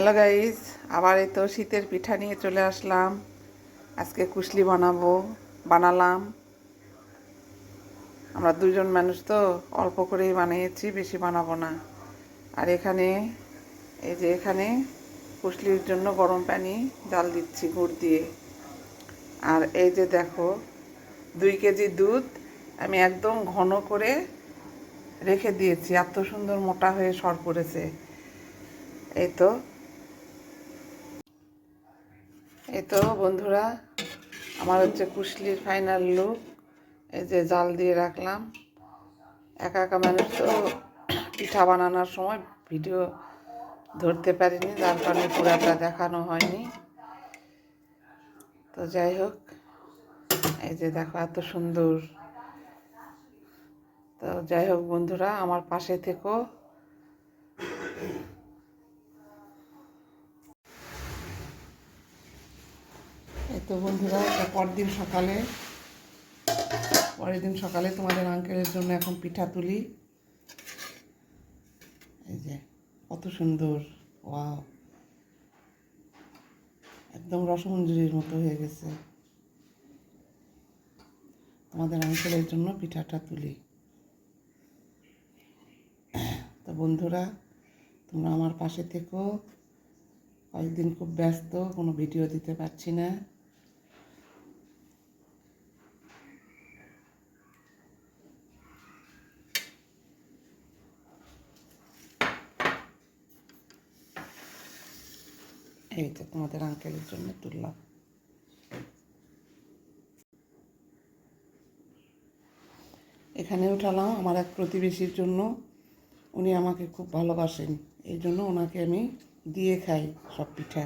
Hello guys, আবার এই তো শীতের পিঠা নিয়ে চলে আসলাম। আজকে কুশলি বানালাম। আমরা দুজন মানুষ তো অল্প করেই বানিয়েছি, বেশি বানাবো না। আর এখানে কুশলির জন্য গরম পানি জাল দিচ্ছি গুড় দিয়ে। আর এই যে দেখো, 2 কেজি দুধ আমি একদম ঘন করে রেখে দিয়েছি, এত সুন্দর মোটা হয়ে সর পড়েছে। এই তো বন্ধুরা, আমার হচ্ছে কুশলির ফাইনাল লুক। এই যে জাল দিয়ে রাখলাম। একা একা মানুষ তো পিঠা বানানোর সময় ভিডিও ধরতে পারিনি, যার কারণে পুরাটা দেখানো হয়নি। তো যাই হোক, এই যে দেখো এত সুন্দর। তো যাই হোক বন্ধুরা, আমার পাশে থেকো। এই তো বন্ধুরা, পরের দিন সকালে তোমাদের আঙ্কেলের জন্য এখন পিঠা তুলি। এই যে কত সুন্দর, ওয়াও, একদম রসমঞ্জুরির মতো হয়ে গেছে। তোমাদের আঙ্কেলের জন্য পিঠাটা তুলি। তো বন্ধুরা, তোমরা আমার পাশে থেকো। কয়েকদিন খুব ব্যস্ত, কোনো ভিডিও দিতে পারছি না। এই তো তোমাদের আঙ্কেলের জন্য তুললাম। এখানে উঠালাম আমার এক প্রতিবেশীর জন্য। উনি আমাকে খুব ভালোবাসেন, এই জন্য ওনাকে আমি দিয়ে খাই সব পিঠা।